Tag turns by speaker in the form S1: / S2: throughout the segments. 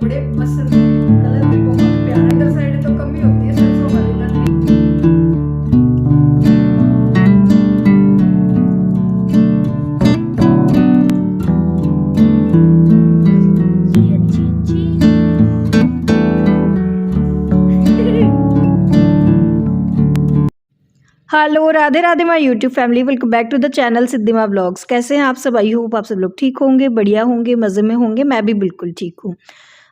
S1: बड़े पसंद है। कलर भी बहुत प्यारा, इधर साइड तो कम ही होती है सरसों वाली, इधर भी। Hello, Radhe Radhe my YouTube family, welcome back to the channel Siddhima blogs. कैसे हैं आप सब? आई होप आप सब लोग ठीक होंगे, बढ़िया होंगे, मज़े में होंगे। मैं भी बिल्कुल ठीक हूँ।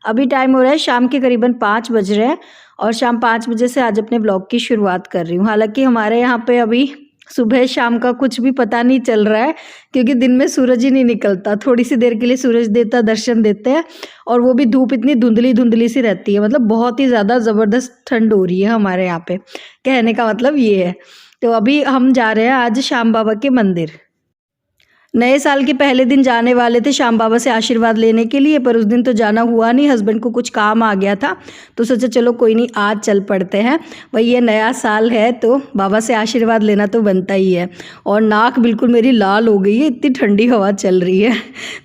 S1: अभी टाइम हो रहा है शाम के करीबन 5 बज रहे हैं और शाम 5 बजे से आज अपने ब्लॉग की शुरुआत कर रही हूँ। हालांकि हमारे यहाँ पे अभी सुबह शाम का कुछ भी पता नहीं चल रहा है, क्योंकि दिन में सूरज ही नहीं निकलता। थोड़ी सी देर के लिए सूरज देवता दर्शन देते हैं और वो भी धूप इतनी धुंधली धुंधली सी रहती है। मतलब बहुत ही ज़्यादा ज़बरदस्त ठंड हो रही है हमारे यहाँ पे, कहने का मतलब ये है। तो अभी हम जा रहे हैं आज श्याम बाबा के मंदिर। नए साल के पहले दिन जाने वाले थे श्याम बाबा से आशीर्वाद लेने के लिए, पर उस दिन तो जाना हुआ नहीं। हस्बैंड को कुछ काम आ गया था तो सोचा चलो कोई नहीं, आज चल पड़ते हैं। भाई ये नया साल है तो बाबा से आशीर्वाद लेना तो बनता ही है। और नाक बिल्कुल मेरी लाल हो गई है, इतनी ठंडी हवा चल रही है।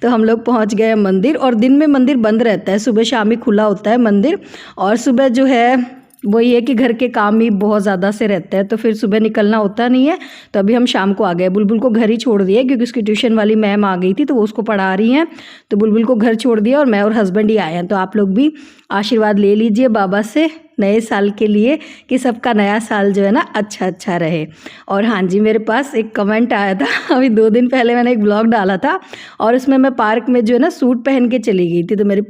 S1: तो हम लोग पहुँच गए मंदिर, और दिन में मंदिर बंद रहता है, सुबह शाम ही खुला होता है मंदिर। और सुबह जो है वही है कि घर के काम ही बहुत ज़्यादा से रहते हैं, तो फिर सुबह निकलना होता नहीं है। तो अभी हम शाम को आ गए। बुलबुल को घर ही छोड़ दिया, क्योंकि उसकी ट्यूशन वाली मैम आ गई थी तो वो उसको पढ़ा रही हैं। तो बुलबुल को घर छोड़ दिया और मैं और हस्बैंड ही आए हैं। तो आप लोग भी आशीर्वाद ले लीजिए बाबा से नए साल के लिए, कि सबका नया साल जो है ना अच्छा अच्छा रहे। और हाँ जी, मेरे पास एक कमेंट आया था अभी 2 दिन पहले, मैंने एक ब्लॉग डाला था और उसमें मैं पार्क में जो है ना सूट पहन के चली गई थी। तो मेरे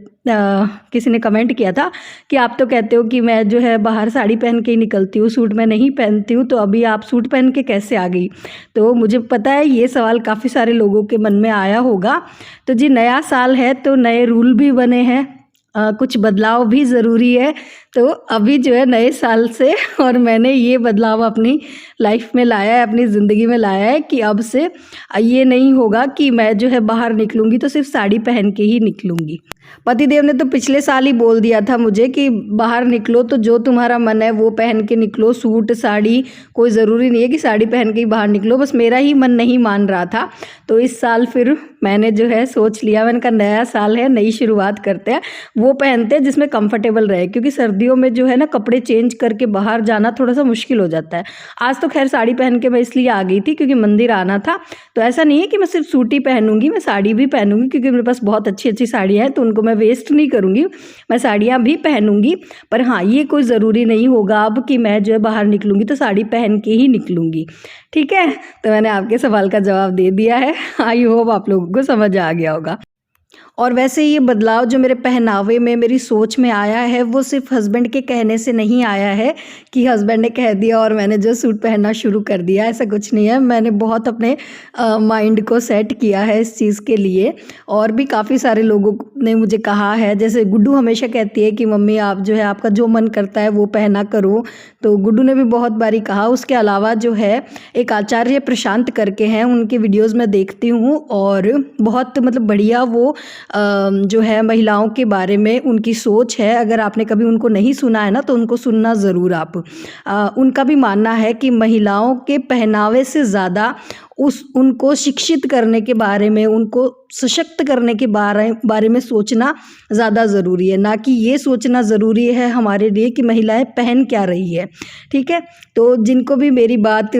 S1: किसी ने कमेंट किया था कि आप तो कहते हो कि मैं जो है बाहर साड़ी पहन के ही निकलती हूँ, सूट मैं नहीं पहनती हूँ, तो अभी आप सूट पहन के कैसे आ गई? तो मुझे पता है ये सवाल काफ़ी सारे लोगों के मन में आया होगा। तो जी, नया साल है तो नए रूल भी बने हैं, कुछ बदलाव भी ज़रूरी है। तो अभी जो है नए साल से और मैंने ये बदलाव अपनी लाइफ में लाया है, अपनी ज़िंदगी में लाया है कि अब से ये नहीं होगा कि मैं जो है बाहर निकलूँगी तो सिर्फ साड़ी पहन के ही निकलूँगी। पतिदेव ने तो पिछले साल ही बोल दिया था मुझे कि बाहर निकलो तो जो तुम्हारा मन है वो पहन के निकलो, सूट साड़ी, कोई ज़रूरी नहीं है कि साड़ी पहन के ही बाहर निकलो। बस मेरा ही मन नहीं मान रहा था। तो इस साल फिर मैंने जो है सोच लिया, मैंने कहा नया साल है, नई शुरुआत करते हैं, वो पहनते हैं जिसमें कंफर्टेबल रहे। क्योंकि सर्दियों में जो है ना कपड़े चेंज करके बाहर जाना थोड़ा सा मुश्किल हो जाता है। आज तो खैर साड़ी पहन के मैं इसलिए आ गई थी क्योंकि मंदिर आना था। तो ऐसा नहीं है कि मैं सिर्फ सूट ही पहनूंगी, मैं साड़ी भी पहनूंगी, क्योंकि मेरे पास बहुत अच्छी अच्छी साड़ियाँ हैं, तो उनको मैं वेस्ट नहीं करूँगी, मैं साड़ियाँ भी पहनूंगी। पर हाँ, ये कोई ज़रूरी नहीं होगा अब कि मैं जो है बाहर निकलूँगी तो साड़ी पहन के ही निकलूँगी। ठीक है, तो मैंने आपके सवाल का जवाब दे दिया है। आई होप आप लोगों को समझ आ गया होगा। और वैसे ये बदलाव जो मेरे पहनावे में, मेरी सोच में आया है, वो सिर्फ हस्बैंड के कहने से नहीं आया है कि हस्बैंड ने कह दिया और मैंने जो सूट पहनना शुरू कर दिया। ऐसा कुछ नहीं है, मैंने बहुत अपने माइंड को सेट किया है इस चीज़ के लिए। और भी काफ़ी सारे लोगों ने मुझे कहा है, जैसे गुड्डू हमेशा कहती है कि मम्मी आप जो है आपका जो मन करता है वो पहना करो। तो गुड्डू ने भी बहुत बारी कहा। उसके अलावा जो है एक आचार्य प्रशांत करके हैं, उनके वीडियोस मैं देखती हूँ और बहुत मतलब बढ़िया वो जो है महिलाओं के बारे में उनकी सोच है। अगर आपने कभी उनको नहीं सुना है ना तो उनको सुनना ज़रूर आप। उनका भी मानना है कि महिलाओं के पहनावे से ज़्यादा उनको शिक्षित करने के बारे में, उनको सशक्त करने के बारे में सोचना ज़्यादा ज़रूरी है, ना कि ये सोचना ज़रूरी है हमारे लिए कि महिलाएं पहन क्या रही है। ठीक है, तो जिनको भी मेरी बात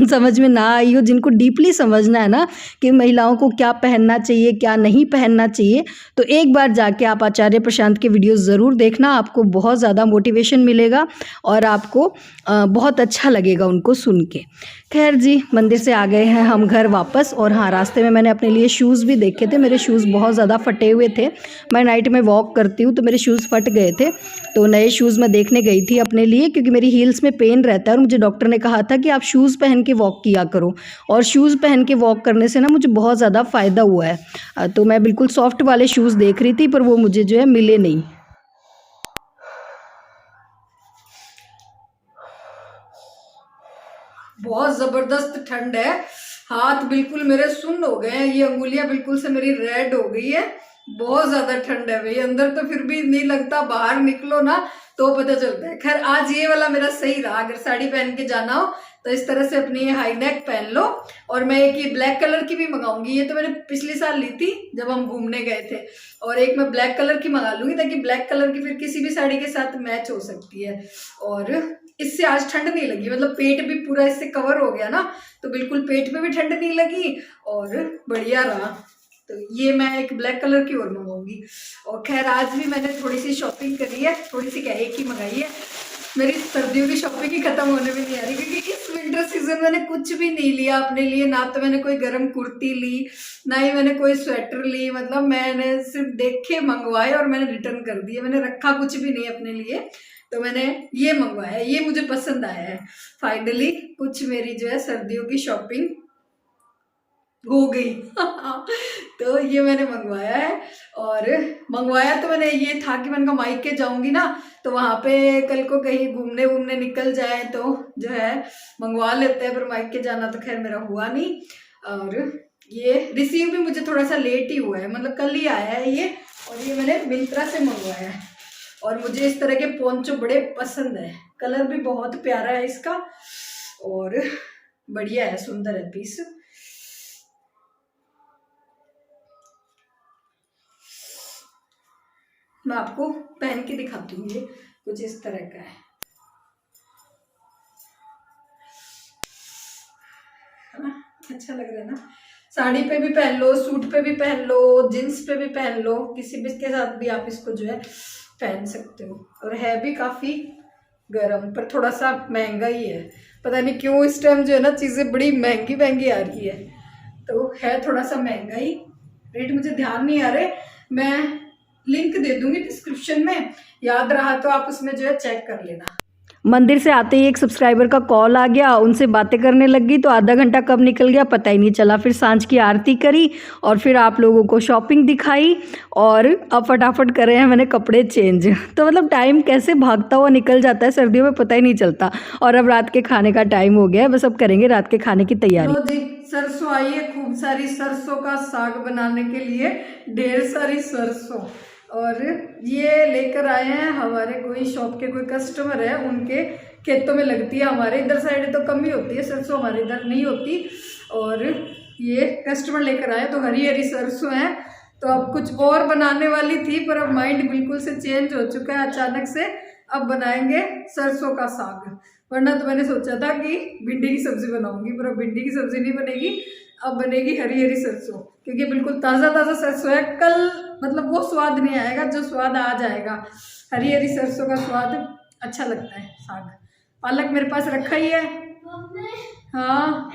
S1: समझ में ना आई हो, जिनको डीपली समझना है ना कि महिलाओं को क्या पहनना चाहिए क्या नहीं पहनना चाहिए, तो एक बार जाके आप आचार्य प्रशांत के वीडियो ज़रूर देखना। आपको बहुत ज़्यादा मोटिवेशन मिलेगा और आपको बहुत अच्छा लगेगा उनको सुन के। खैर जी, मंदिर से आ गए हैं हम घर वापस। और हाँ, रास्ते में मैंने अपने लिए शूज़ भी देखे थे। मेरे शूज़ बहुत ज़्यादा फटे हुए थे, मैं नाइट में वॉक करती हूँ तो मेरे शूज़ फट गए थे। तो नए शूज़ मैं देखने गई थी अपने लिए, क्योंकि मेरी हील्स में पेन रहता है और मुझे डॉक्टर ने कहा था कि आप शूज़ पहन के वॉक किया करो। और शूज़ पहन के वॉक करने से ना मुझे बहुत ज़्यादा फ़ायदा हुआ है। तो मैं बिल्कुल सॉफ्ट वाले शूज़ देख रही थी, पर वो मुझे जो है मिले नहीं। बहुत ज़बरदस्त ठंड है, हाथ बिल्कुल मेरे सुन्न हो गए हैं, ये अंगुलियां बिल्कुल से मेरी रेड हो गई है। बहुत ज़्यादा ठंड है भाई, अंदर तो फिर भी नहीं लगता, बाहर निकलो ना तो पता चलता है। खैर आज ये वाला मेरा सही रहा, अगर साड़ी पहन के जाना हो तो इस तरह से अपनी ये हाई नेक पहन लो। और मैं एक ये ब्लैक कलर की भी मंगाऊंगी, ये तो मैंने पिछले साल ली थी जब हम घूमने गए थे, और एक मैं ब्लैक कलर की मंगा लूंगी ताकि ब्लैक कलर की फिर किसी भी साड़ी के साथ मैच हो सकती है। और इससे आज ठंड नहीं लगी, मतलब पेट भी पूरा इससे कवर हो गया ना, तो बिल्कुल पेट में भी ठंड नहीं लगी और बढ़िया रहा। तो ये मैं एक ब्लैक कलर की और मंगाऊंगी। और खैर आज भी मैंने थोड़ी सी शॉपिंग करी है, थोड़ी सी क्या एक ही मंगाई है, मेरी सर्दियों की शॉपिंग ही खत्म होने में नहीं आ रही, क्योंकि इस विंटर सीजन मैंने कुछ भी नहीं लिया अपने लिए। ना तो मैंने कोई गर्म कुर्ती ली, ना ही मैंने कोई स्वेटर ली, मतलब मैंने सिर्फ देखे मंगवाए और मैंने रिटर्न कर दिए, मैंने रखा कुछ भी नहीं अपने लिए। तो मैंने ये मंगवाया, ये मुझे पसंद आया है। फाइनली कुछ मेरी जो है सर्दियों की शॉपिंग हो गई तो ये मैंने मंगवाया है। और मंगवाया तो मैंने ये था कि मैंने कहा मायके जाऊंगी ना, तो वहाँ पे कल को कहीं घूमने वूमने निकल जाए तो जो है मंगवा लेते हैं, पर मायके जाना तो खैर मेरा हुआ नहीं। और ये रिसीव भी मुझे थोड़ा सा लेट ही हुआ है, मतलब कल ही आया है ये, और ये मैंने मिंत्रा से मंगवाया है। और मुझे इस तरह के पोंचो बड़े पसंद है, कलर भी बहुत प्यारा है इसका और बढ़िया है, सुंदर है पीस। मैं आपको पहन के दिखाती हूँ, ये कुछ इस तरह का है ना, अच्छा लग रहा है ना। साड़ी पे भी पहन लो, सूट पे भी पहन लो, जींस पे भी पहन लो, किसी भी के साथ भी आप इसको जो है पहन सकते हो। और है भी काफ़ी गर्म, पर थोड़ा सा महंगा ही है, पता नहीं क्यों इस टाइम जो है ना चीज़ें बड़ी महंगी महंगी आ रही है, तो है थोड़ा सा महंगा ही। रेट मुझे ध्यान नहीं आ रहे, मैं लिंक दे दूंगी डिस्क्रिप्शन में, याद रहा तो आप उसमें जो है चेक कर लेना। मंदिर से आते ही एक सब्सक्राइबर का कॉल आ गया, उनसे बातें करने लगी तो आधा घंटा कब निकल गया पता ही नहीं चला। फिर सांझ की आरती करी और फिर आप लोगों को शॉपिंग दिखाई, और अब फटाफट कर रहे हैं मैंने कपड़े चेंज। तो मतलब टाइम कैसे भागता हुआ निकल जाता है सर्दियों में, पता ही नहीं चलता। और अब रात के खाने का टाइम हो गया है, बस अब करेंगे रात के खाने की तैयारी। तो जी सरसों आई है, खूब सारी सरसों का साग बनाने के लिए, ढेर सारी सरसों। और ये लेकर आए हैं हमारे कोई शॉप के कोई कस्टमर है, उनके खेतों में लगती है, हमारे इधर साइड तो कम ही होती है सरसों, हमारे इधर नहीं होती। और ये कस्टमर लेकर आए, तो हरी हरी सरसों है। तो अब कुछ और बनाने वाली थी, पर अब माइंड बिल्कुल से चेंज हो चुका है अचानक से, अब बनाएंगे सरसों का साग। वरना तो मैंने सोचा था कि भिंडी की सब्जी बनाऊंगी, पर अब भिंडी की सब्जी नहीं बनेगी, अब बनेगी हरी हरी सरसों, क्योंकि बिल्कुल ताज़ा ताज़ा सरसों है। कल मतलब वो स्वाद नहीं आएगा जो स्वाद आ जाएगा, हरी हरी सरसों का स्वाद अच्छा लगता है। साग पालक मेरे पास रखा ही है। हाँ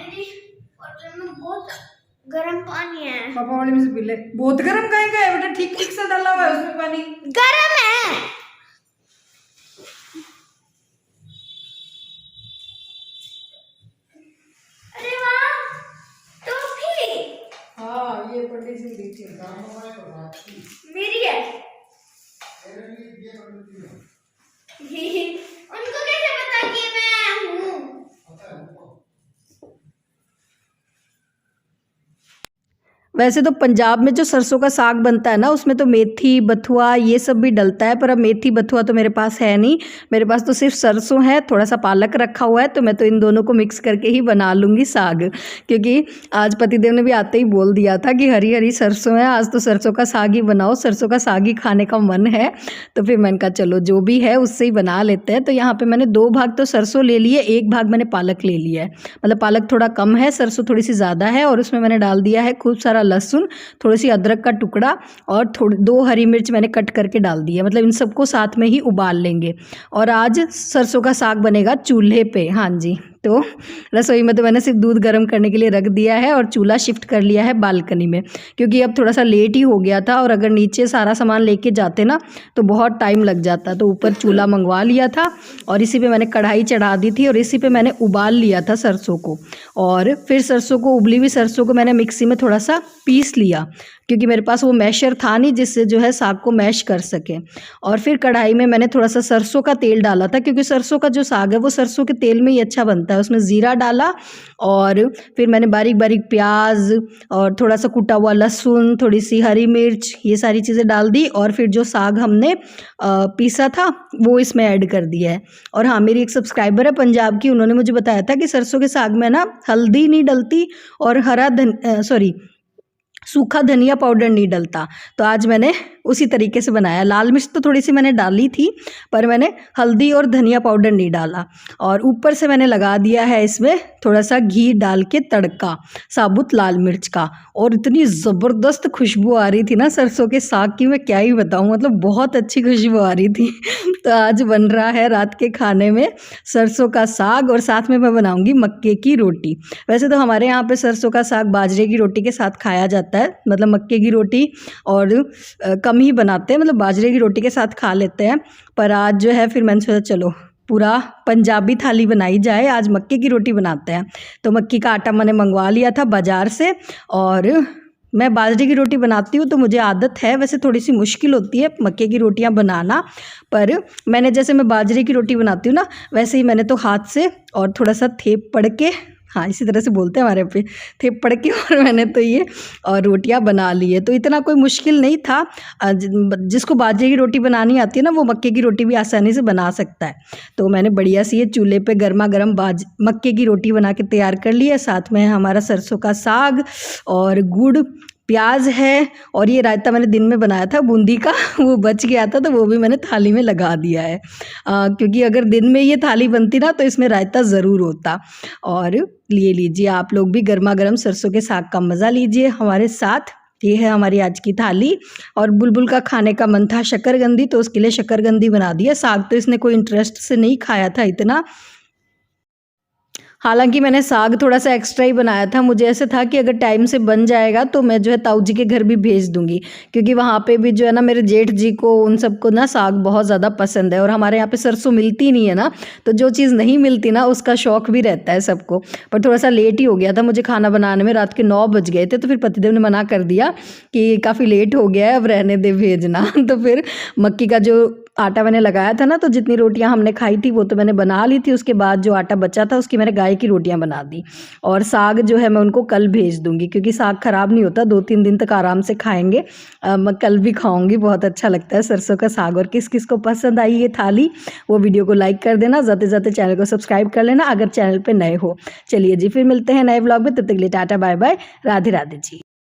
S2: बहुत गर्म पानी है,
S1: पापा वाले में से पी ले। बहुत गर्म कहीं का है बेटा, ठीक ठीक सा डाला हुआ है उसमें पानी,
S2: गर्म है। अरे वाह, टॉफी।
S1: हाँ ये पंडित जी दी थी,
S2: मेरी है। उनको कैसे पता कि मैं हूँ?
S1: वैसे तो पंजाब में जो सरसों का साग बनता है ना, उसमें तो मेथी बथुआ ये सब भी डलता है, पर अब मेथी बथुआ तो मेरे पास है नहीं, मेरे पास तो सिर्फ सरसों है, थोड़ा सा पालक रखा हुआ है, तो मैं तो इन दोनों को मिक्स करके ही बना लूँगी साग। क्योंकि आज पतिदेव ने भी आते ही बोल दिया था कि हरी हरी सरसों है, आज तो सरसों का साग ही बनाओ, सरसों का साग ही खाने का मन है। तो फिर मैंने कहा चलो जो भी है उससे ही बना लेते हैं। तो यहाँ पर मैंने 2 भाग तो सरसों ले लिए, 1 भाग मैंने पालक ले लिया है, मतलब पालक थोड़ा कम है, सरसों थोड़ी सी ज़्यादा है। और उसमें मैंने डाल दिया है खूब सारा लहसुन, थोड़ी सी अदरक का टुकड़ा और 2 हरी मिर्च मैंने कट करके डाल दी है, मतलब इन सबको साथ में ही उबाल लेंगे। और आज सरसों का साग बनेगा चूल्हे पे। हाँ जी, तो रसोई में तो मैंने सिर्फ दूध गर्म करने के लिए रख दिया है और चूल्हा शिफ्ट कर लिया है बालकनी में, क्योंकि अब थोड़ा सा लेट ही हो गया था, और अगर नीचे सारा सामान लेके जाते ना तो बहुत टाइम लग जाता। तो ऊपर चूल्हा मंगवा लिया था और इसी पे मैंने कढ़ाई चढ़ा दी थी, और इसी पे मैंने उबाल लिया था सरसों को। और फिर सरसों को, उबली हुई सरसों को मैंने मिक्सी में थोड़ा सा पीस लिया। क्योंकि मेरे पास वो मैशर था नहीं जिससे जो है साग को मैश कर सके। और फिर कढ़ाई में मैंने थोड़ा सा सरसों का तेल डाला था, क्योंकि सरसों का जो साग है वो सरसों के तेल में ही अच्छा बनता है। उसमें ज़ीरा डाला और फिर मैंने बारीक बारीक प्याज और थोड़ा सा कुटा हुआ लहसुन, थोड़ी सी हरी मिर्च, ये सारी चीज़ें डाल दी। और फिर जो साग हमने पीसा था वो इसमें ऐड कर दिया है। और हाँ, मेरी एक सब्सक्राइबर है पंजाब की, उन्होंने मुझे बताया था कि सरसों के साग में ना हल्दी नहीं डलती और सूखा धनिया पाउडर नहीं डलता। तो आज मैंने उसी तरीके से बनाया। लाल मिर्च तो थोड़ी सी मैंने डाली थी, पर मैंने हल्दी और धनिया पाउडर नहीं डाला। और ऊपर से मैंने लगा दिया है इसमें थोड़ा सा घी डाल के तड़का साबुत लाल मिर्च का। और इतनी ज़बरदस्त खुशबू आ रही थी ना सरसों के साग की, मैं क्या ही बताऊँ, मतलब बहुत अच्छी खुशबू आ रही थी। तो आज बन रहा है रात के खाने में सरसों का साग, और साथ में मैं बनाऊँगी मक्के की रोटी। वैसे तो हमारे यहाँ पे सरसों का साग बाजरे की रोटी के साथ खाया जाता है, मतलब मक्के की रोटी और कम ही बनाते हैं, मतलब बाजरे की रोटी के साथ खा लेते हैं। पर आज जो है फिर मैंने सोचा चलो पूरा पंजाबी थाली बनाई जाए, आज मक्के की रोटी बनाते हैं। तो मक्की का आटा मैंने मंगवा लिया था बाज़ार से, और मैं बाजरे की रोटी बनाती हूँ तो मुझे आदत है, वैसे थोड़ी सी मुश्किल होती है मक्के की रोटियाँ बनाना, पर मैंने जैसे मैं बाजरे की रोटी बनाती हूँ ना, वैसे ही मैंने तो हाथ से और थोड़ा सा थेप पड़ के, हाँ इसी तरह से बोलते हैं हमारे पे, थेप पड़ के और मैंने तो ये और रोटियां बना ली है। तो इतना कोई मुश्किल नहीं था। जिसको बाजरे की रोटी बनानी आती है ना, वो मक्के की रोटी भी आसानी से बना सकता है। तो मैंने बढ़िया सी ये चूल्हे पे गर्मा गर्म मक्के की रोटी बना के तैयार कर ली है। साथ में हमारा सरसों का साग और गुड़, प्याज है, और ये रायता मैंने दिन में बनाया था बूंदी का, वो बच गया था तो वो भी मैंने थाली में लगा दिया है। क्योंकि अगर दिन में ये थाली बनती ना तो इसमें रायता ज़रूर होता। और लिए लीजिए आप लोग भी गर्मा गर्म सरसों के साग का मज़ा लीजिए हमारे साथ। ये है हमारी आज की थाली। और बुलबुल का खाने का मन था शक्करकंदी, तो उसके लिए शक्करकंदी बना दिया। साग तो इसने कोई इंटरेस्ट से नहीं खाया था इतना, हालांकि मैंने साग थोड़ा सा एक्स्ट्रा ही बनाया था। मुझे ऐसे था कि अगर टाइम से बन जाएगा तो मैं जो है ताऊ जी के घर भी भेज दूंगी, क्योंकि वहाँ पे भी जो है ना मेरे जेठ जी को, उन सबको ना साग बहुत ज़्यादा पसंद है। और हमारे यहाँ पे सरसों मिलती नहीं है ना, तो जो चीज़ नहीं मिलती ना उसका शौक भी रहता है सबको। पर थोड़ा सा लेट ही हो गया था मुझे खाना बनाने में, रात के 9 बज गए थे। तो फिर पतिदेव ने मना कर दिया कि काफ़ी लेट हो गया है, अब रहने दे भेजना। तो फिर मक्की का जो आटा मैंने लगाया था ना, तो जितनी रोटियां हमने खाई थी वो तो मैंने बना ली थी। उसके बाद जो आटा बचा था उसकी मैंने गाय की रोटियां बना दी। और साग जो है मैं उनको कल भेज दूंगी, क्योंकि साग ख़राब नहीं होता, 2-3 दिन तक आराम से खाएंगे। मैं कल भी खाऊंगी, बहुत अच्छा लगता है सरसों का साग। और किस किस को पसंद आई ये थाली, वो वीडियो को लाइक कर देना, जाते जाते चैनल को सब्सक्राइब कर लेना अगर चैनल पर नए हो। चलिए जी, फिर मिलते हैं नए ब्लॉग में, तब तक के लिए tata bye bye, Radhe Radhe जी।